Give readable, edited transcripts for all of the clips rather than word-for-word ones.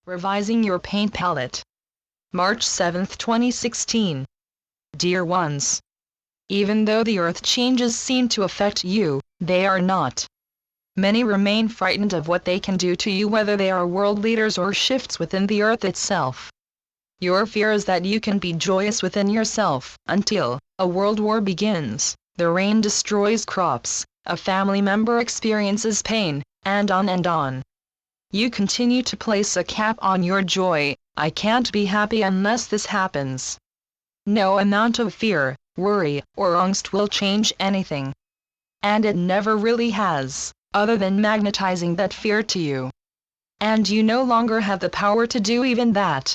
Revising your paint palette. March 7, 2016. Dear ones. Even though the earth changes seem to affect you, they are not. Many remain frightened of what they can do to you, whether they are world leaders or shifts within the earth itself. Your fear is that you can be joyous within yourself, until a world war begins, the rain destroys crops, a family member experiences pain, and on and on. You continue to place a cap on your joy. I can't be happy unless this happens. No amount of fear, worry, or angst will change anything. And it never really has, other than magnetizing that fear to you. And you no longer have the power to do even that.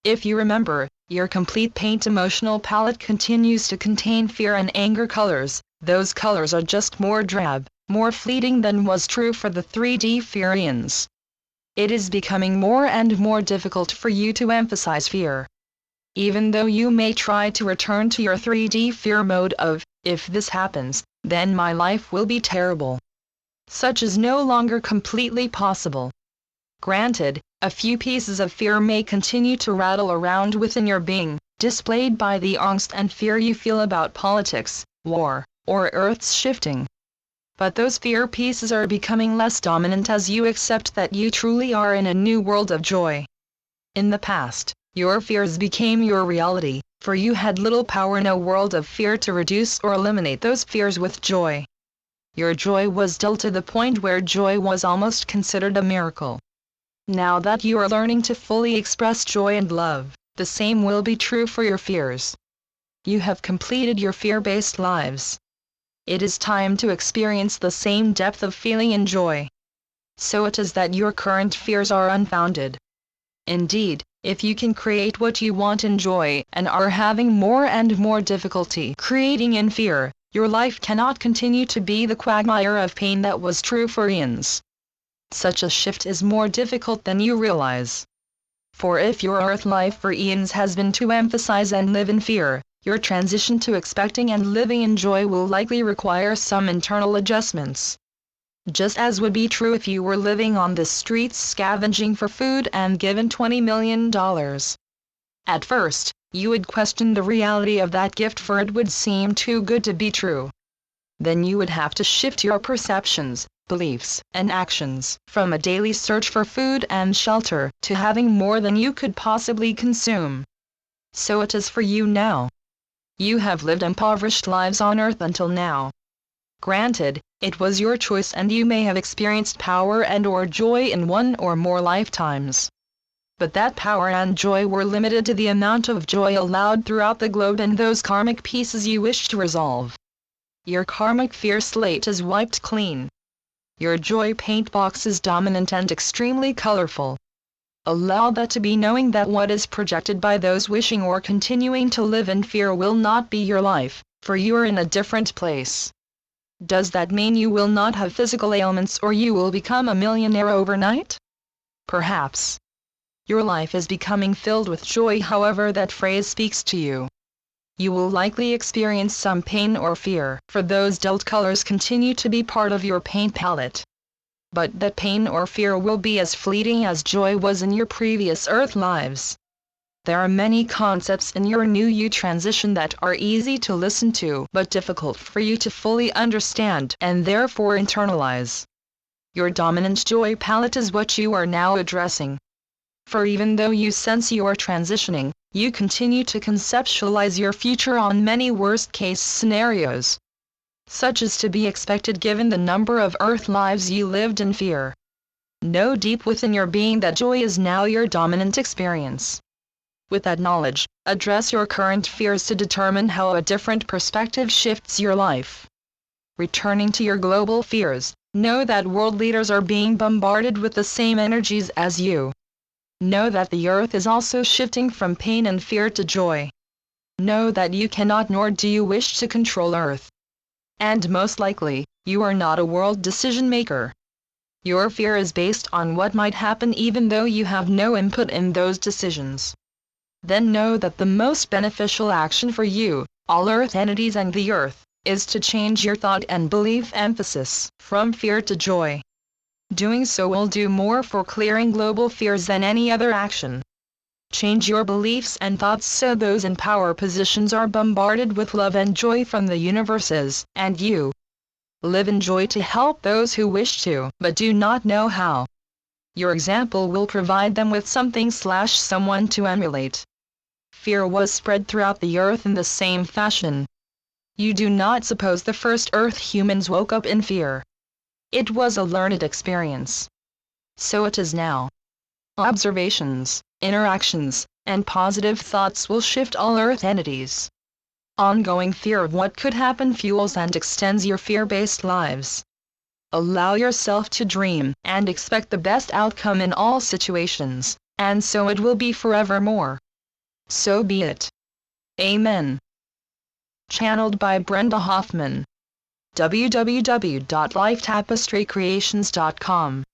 If you remember, your complete paint emotional palette continues to contain fear and anger colors. Those colors are just more drab, more fleeting than was true for the 3D Fearians. It is becoming more and more difficult for you to emphasize fear. Even though you may try to return to your 3D fear mode of, if this happens, then my life will be terrible. Such is no longer completely possible. Granted, a few pieces of fear may continue to rattle around within your being, displayed by the angst and fear you feel about politics, war, or Earth's shifting. But those fear pieces are becoming less dominant as you accept that you truly are in a new world of joy. In the past, your fears became your reality, for you had little power in a world of fear to reduce or eliminate those fears with joy. Your joy was dull to the point where joy was almost considered a miracle. Now that you are learning to fully express joy and love, the same will be true for your fears. You have completed your fear-based lives. It is time to experience the same depth of feeling and joy. So it is that your current fears are unfounded. Indeed, if you can create what you want in joy and are having more and more difficulty creating in fear, your life cannot continue to be the quagmire of pain that was true for eons. Such a shift is more difficult than you realize. For if your earth life for eons has been to emphasize and live in fear, your transition to expecting and living in joy will likely require some internal adjustments. Just as would be true if you were living on the streets scavenging for food and given $20 million. At first, you would question the reality of that gift, for it would seem too good to be true. Then you would have to shift your perceptions, beliefs, and actions from a daily search for food and shelter to having more than you could possibly consume. So it is for you now. You have lived impoverished lives on earth until now. Granted, it was your choice and you may have experienced power and/or joy in one or more lifetimes. But that power and joy were limited to the amount of joy allowed throughout the globe and those karmic pieces you wish to resolve. Your karmic fear slate is wiped clean. Your joy paint box is dominant and extremely colorful. Allow that to be, knowing that what is projected by those wishing or continuing to live in fear will not be your life, for you are in a different place. Does that mean you will not have physical ailments or you will become a millionaire overnight? Perhaps. Your life is becoming filled with joy, however that phrase speaks to you. You will likely experience some pain or fear, for those dull colors continue to be part of your paint palette. But that pain or fear will be as fleeting as joy was in your previous earth lives. There are many concepts in your new you transition that are easy to listen to but difficult for you to fully understand and therefore internalize. Your dominant joy palette is what you are now addressing. For even though you sense you are transitioning, you continue to conceptualize your future on many worst-case scenarios. Such is to be expected given the number of earth lives you lived in fear. Know deep within your being that joy is now your dominant experience. With that knowledge, address your current fears to determine how a different perspective shifts your life. Returning to your global fears, know that world leaders are being bombarded with the same energies as you. Know that the earth is also shifting from pain and fear to joy. Know that you cannot nor do you wish to control earth. And most likely, you are not a world decision maker. Your fear is based on what might happen even though you have no input in those decisions. Then know that the most beneficial action for you, all earth entities and the earth, is to change your thought and belief emphasis from fear to joy. Doing so will do more for clearing global fears than any other action. Change your beliefs and thoughts so those in power positions are bombarded with love and joy from the universes, and you live in joy to help those who wish to, but do not know how. Your example will provide them with something/someone to emulate. Fear was spread throughout the earth in the same fashion. You do not suppose the first earth humans woke up in fear. It was a learned experience. So it is now. Observations, interactions, and positive thoughts will shift all earth entities. Ongoing fear of what could happen fuels and extends your fear-based lives. Allow yourself to dream and expect the best outcome in all situations, and so it will be forevermore. So be it. Amen. Channeled by Brenda Hoffman. www.lifetapestrycreations.com